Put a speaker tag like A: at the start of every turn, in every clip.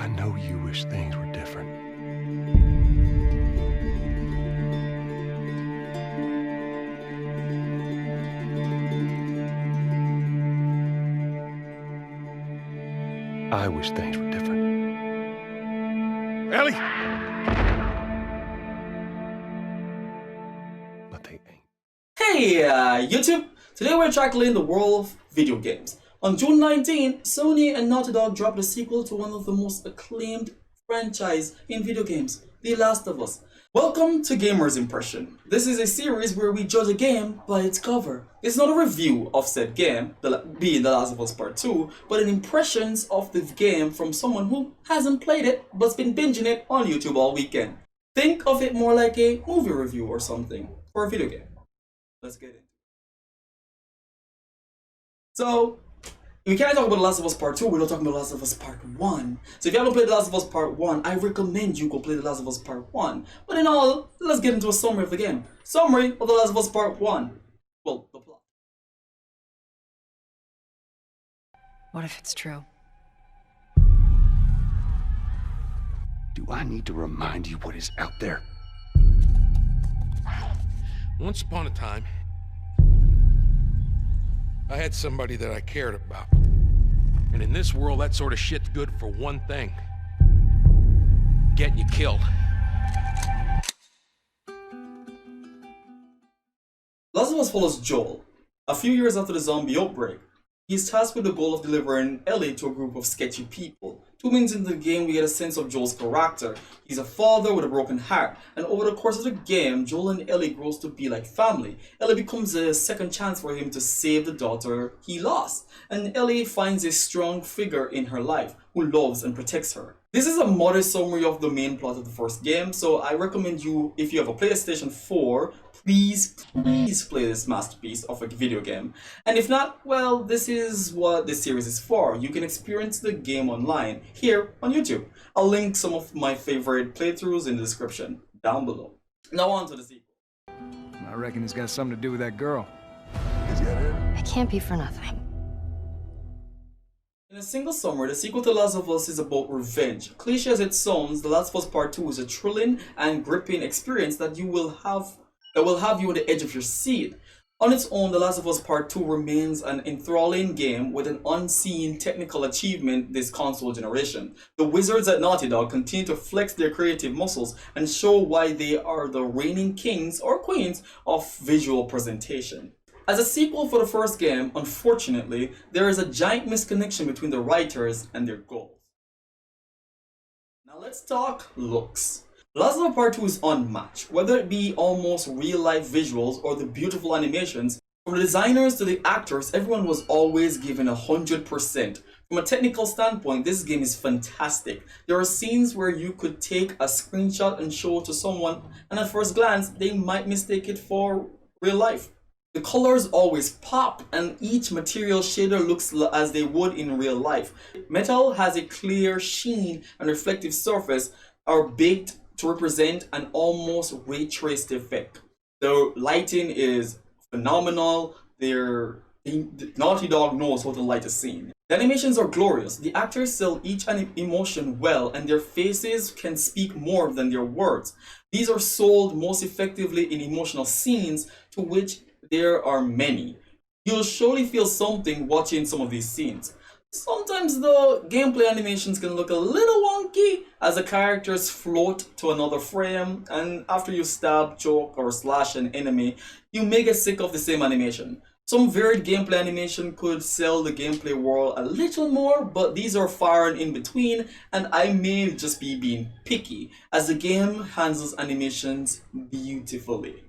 A: I know you wish things were different. I wish things were different. Ellie! But they ain't.
B: Hey YouTube! Today we're tackling the world of video games. On June 19, Sony and Naughty Dog dropped a sequel to one of the most acclaimed franchise in video games, The Last of Us. Welcome to Gamer's Impression. This is a series where we judge a game by its cover. It's not a review of said game, being The Last of Us Part 2, but an impressions of the game from someone who hasn't played it but's been binging it on YouTube all weekend. Think of it more like a movie review or something for a video game. Let's get it. So, we can't talk about The Last of Us Part 2, we're not talking about The Last of Us Part 1. So if you haven't played The Last of Us Part 1, I recommend you go play The Last of Us Part 1. But in all, let's get into a summary of the game. Summary of The Last of Us Part 1. Well, the plot.
C: What if it's true?
A: Do I need to remind you what is out there?
D: Once upon a time, I had somebody that I cared about. And in this world, that sort of shit's good for one thing. Getting you killed.
B: Last of Us follows Joel. A few years after the zombie outbreak, he is tasked with the goal of delivering Ellie to a group of sketchy people. 2 minutes into the game, we get a sense of Joel's character. He's a father with a broken heart, and over the course of the game, Joel and Ellie grows to be like family. Ellie becomes a second chance for him to save the daughter he lost, and Ellie finds a strong figure in her life who loves and protects her. This is a modest summary of the main plot of the first game, so I recommend you, if you have a PlayStation 4, please play this masterpiece of a video game. And if not, well, this is what this series is for. You can experience the game online here on YouTube. I'll link some of my favorite playthroughs in the description down below. Now on to the sequel.
E: I reckon it's got something to do with that girl.
A: Is that it?
C: It can't be for nothing.
B: In a single summary, the sequel to The Last of Us is about revenge. Cliche as it sounds, The Last of Us Part 2 is a thrilling and gripping experience that will have you on the edge of your seat. On its own, The Last of Us Part 2 remains an enthralling game with an unseen technical achievement this console generation. The wizards at Naughty Dog continue to flex their creative muscles and show why they are the reigning kings or queens of visual presentation. As a sequel for the first game, unfortunately, there is a giant misconnection between the writers and their goals. Now let's talk looks. The Last of Us Part 2 is unmatched, whether it be almost real-life visuals or the beautiful animations. From the designers to the actors, everyone was always given 100%. From a technical standpoint, this game is fantastic. There are scenes where you could take a screenshot and show it to someone, and at first glance, they might mistake it for real life. The colors always pop, and each material shader looks as they would in real life. Metal has a clear sheen and reflective surface are baked to represent an almost ray traced effect. The lighting is phenomenal. Naughty Dog knows how to light a scene. The animations are glorious. The actors sell each emotion well, and their faces can speak more than their words. These are sold most effectively in emotional scenes, to which there are many. You'll surely feel something watching some of these scenes. Sometimes though, gameplay animations can look a little wonky as the characters float to another frame, and after you stab, choke, or slash an enemy, you may get sick of the same animation. Some varied gameplay animation could sell the gameplay world a little more, but these are far and in between, and I may just be being picky, as the game handles animations beautifully.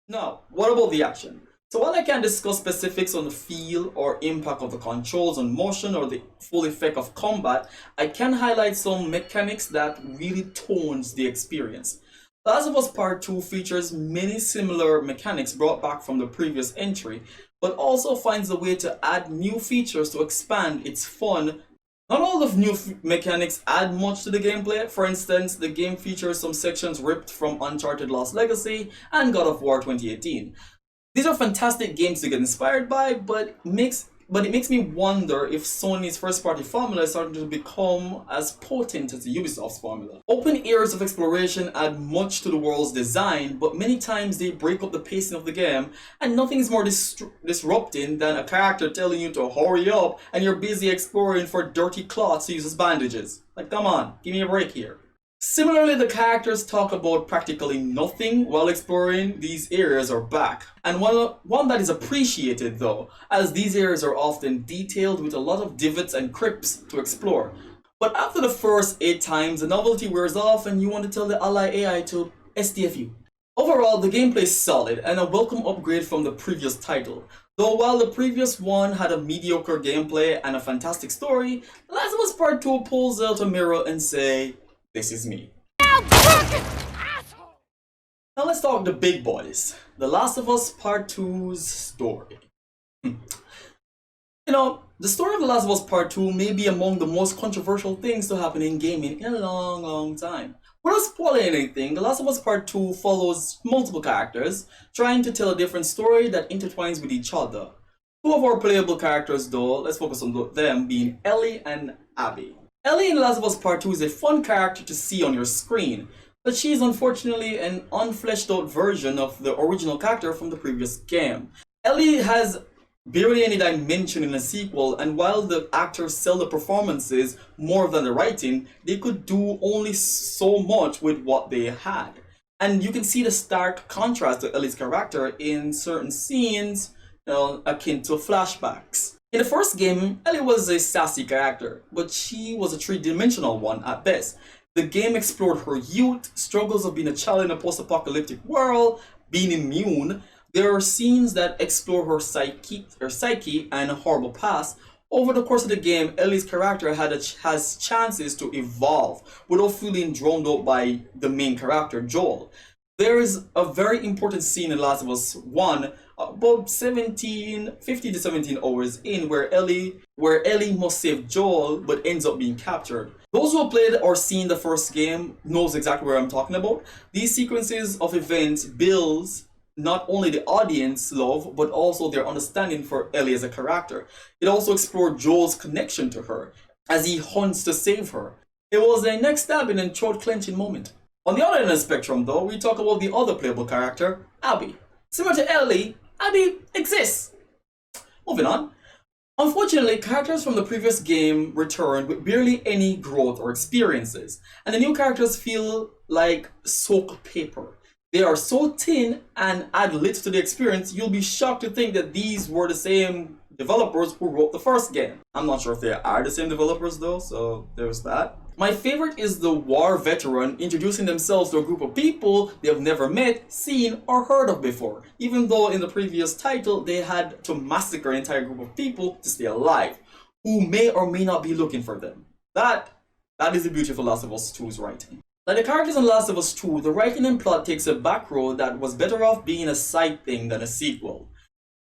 B: Now, what about the action? So while I can't discuss specifics on the feel or impact of the controls on motion or the full effect of combat, I can highlight some mechanics that really tones the experience. The Last of Us Part 2 features many similar mechanics brought back from the previous entry, but also finds a way to add new features to expand its fun. Not all of new mechanics add much to the gameplay. For instance, the game features some sections ripped from Uncharted Lost Legacy and God of War 2018. These are fantastic games to get inspired by, but but it makes me wonder if Sony's first-party formula is starting to become as potent as the Ubisoft's formula. Open areas of exploration add much to the world's design, but many times they break up the pacing of the game, and nothing is more disrupting than a character telling you to hurry up and you're busy exploring for dirty cloths to use as bandages. Like, come on, give me a break here. Similarly, the characters talk about practically nothing while exploring these areas or back. And one that is appreciated though, as these areas are often detailed with a lot of divots and crypts to explore. But after the first 8 times, the novelty wears off and you want to tell the ally AI to SDF you. Overall, the gameplay is solid and a welcome upgrade from the previous title. Though while the previous one had a mediocre gameplay and a fantastic story, The Last of Us Part 2 pulls out a mirror and say, this is me. Now let's talk the big boys. The Last of Us Part 2's story. You know, the story of The Last of Us Part 2 may be among the most controversial things to happen in gaming in a long time. Without spoiling anything, The Last of Us Part 2 follows multiple characters, trying to tell a different story that intertwines with each other. 2 of our playable characters though, let's focus on them, being Ellie and Abby. Ellie in The Last of Us Part 2 is a fun character to see on your screen, but she is unfortunately an unfleshed out version of the original character from the previous game. Ellie has barely any dimension in a sequel, and while the actors sell the performances more than the writing, they could do only so much with what they had. And you can see the stark contrast to Ellie's character in certain scenes, akin to flashbacks. In the first game, Ellie was a sassy character, but she was a 3-dimensional one at best. The game explored her youth, struggles of being a child in a post-apocalyptic world, being immune. There are scenes that explore her psyche and a horrible past. Over the course of the game, Ellie's character has chances to evolve without feeling drowned out by the main character, Joel. There is a very important scene in Last of Us 1, about 15 to 17 hours in, where Ellie must save Joel but ends up being captured. Those who have played or seen the first game knows exactly where I'm talking about. These sequences of events builds not only the audience love, but also their understanding for Ellie as a character. It also explored Joel's connection to her as he hunts to save her. It was a neck stabbing and throat clenching moment. On the other end of the spectrum though, we talk about the other playable character, Abby. Similar to Ellie, Abby exists. Moving on. Unfortunately, characters from the previous game returned with barely any growth or experiences, and the new characters feel like soaked paper. They are so thin and add little to the experience, you'll be shocked to think that these were the same developers who wrote the first game. I'm not sure if they are the same developers though, so there's that. My favorite is the war veteran introducing themselves to a group of people they have never met, seen, or heard of before, even though in the previous title they had to massacre an entire group of people to stay alive, who may or may not be looking for them. That is the beauty of Last of Us 2's writing. Like the characters in Last of Us 2, the writing and plot takes a back road that was better off being a side thing than a sequel.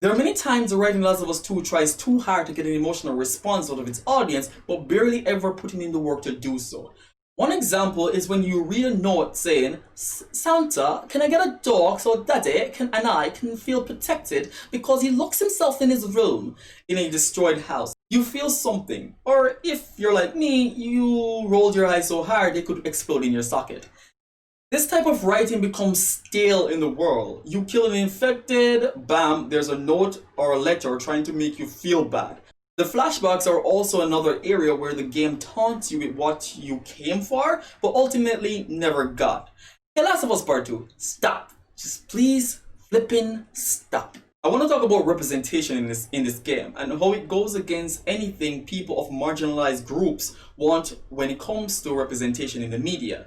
B: There are many times the writing Last of Us 2 tries too hard to get an emotional response out of its audience, but barely ever putting in the work to do so. One example is when you read a note saying, Santa, can I get a dog so Daddy and I can feel protected because he locks himself in his room in a destroyed house. You feel something. Or if you're like me, you rolled your eyes so hard they could explode in your socket. This type of writing becomes stale in the world. You kill an infected, bam, there's a note or a letter trying to make you feel bad. The flashbacks are also another area where the game taunts you with what you came for, but ultimately never got. Hey, Last of Us Part 2, stop. Just please flippin' stop. I want to talk about representation in this game and how it goes against anything people of marginalized groups want when it comes to representation in the media.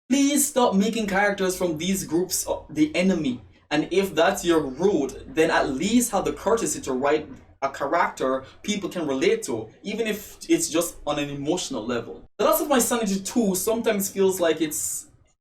B: Please stop making characters from these groups the enemy. And if that's your route, then at least have the courtesy to write a character people can relate to, even if it's just on an emotional level. The Loss of My Sanity 2 sometimes feels like it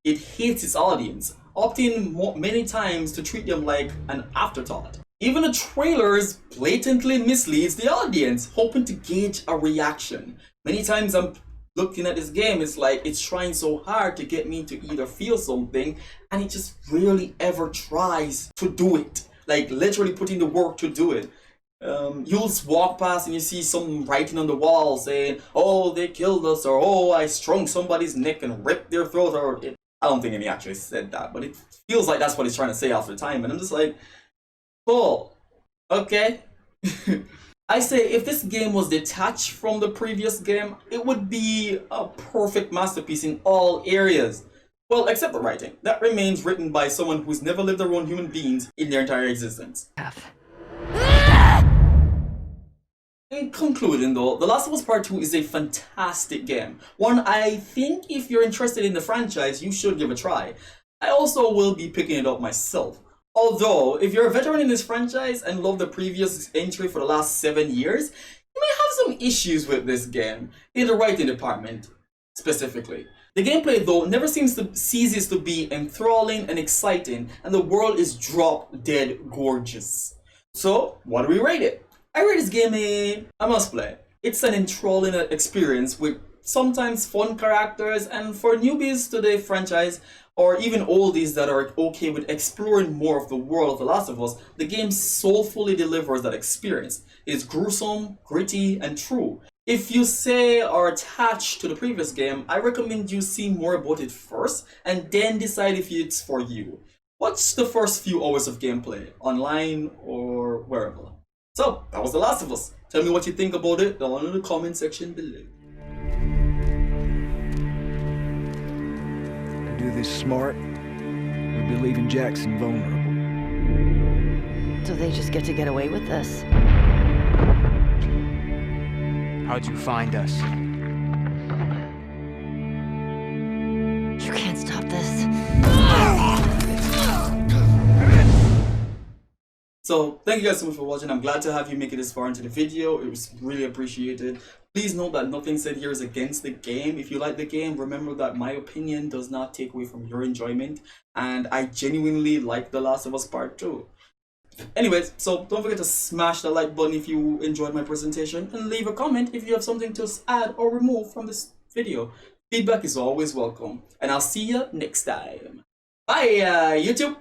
B: hates its audience, opting many times to treat them like an afterthought. Even the trailers blatantly misleads the audience, hoping to gauge a reaction. Many times I'm looking at this game, it's like it's trying so hard to get me to either feel something, and it just rarely ever tries to do it. Like literally putting the work to do it. You'll walk past and you see some writing on the wall saying, "Oh, they killed us," or "Oh, I strung somebody's neck and ripped their throat," or I don't think any actually said that, but it feels like that's what he's trying to say half the time, and I'm just like, cool, okay. I say if this game was detached from the previous game, it would be a perfect masterpiece in all areas. Well, except the writing. That remains written by someone who's never lived around human beings in their entire existence. In concluding though, The Last of Us Part 2 is a fantastic game. One I think if you're interested in the franchise, you should give a try. I also will be picking it up myself. Although, if you're a veteran in this franchise and love the previous entry for the last 7 years, you may have some issues with this game, in the writing department, specifically. The gameplay though never ceases to be enthralling and exciting, and the world is drop dead gorgeous. So, what do we rate it? I rate this game a must play. It's an enthralling experience with sometimes fun characters, and for newbies to the franchise, or even oldies that are okay with exploring more of the world of The Last of Us, the game soulfully delivers that experience. It's gruesome, gritty, and true. If you say are attached to the previous game, I recommend you see more about it first, and then decide if it's for you. Watch the first few hours of gameplay, online or wherever. So, that was The Last of Us. Tell me what you think about it down in the comment section below.
E: To do this smart, we'd be leaving Jackson vulnerable.
C: So they just get to get away with this?
E: How'd you find us?
C: You can't stop this.
B: So, thank you guys so much for watching. I'm glad to have you make it this far into the video. It was really appreciated. Please note that nothing said here is against the game. If you like the game, remember that my opinion does not take away from your enjoyment. And I genuinely like The Last of Us Part 2. Anyways, so don't forget to smash the like button if you enjoyed my presentation. And leave a comment if you have something to add or remove from this video. Feedback is always welcome. And I'll see you next time. Bye, YouTube!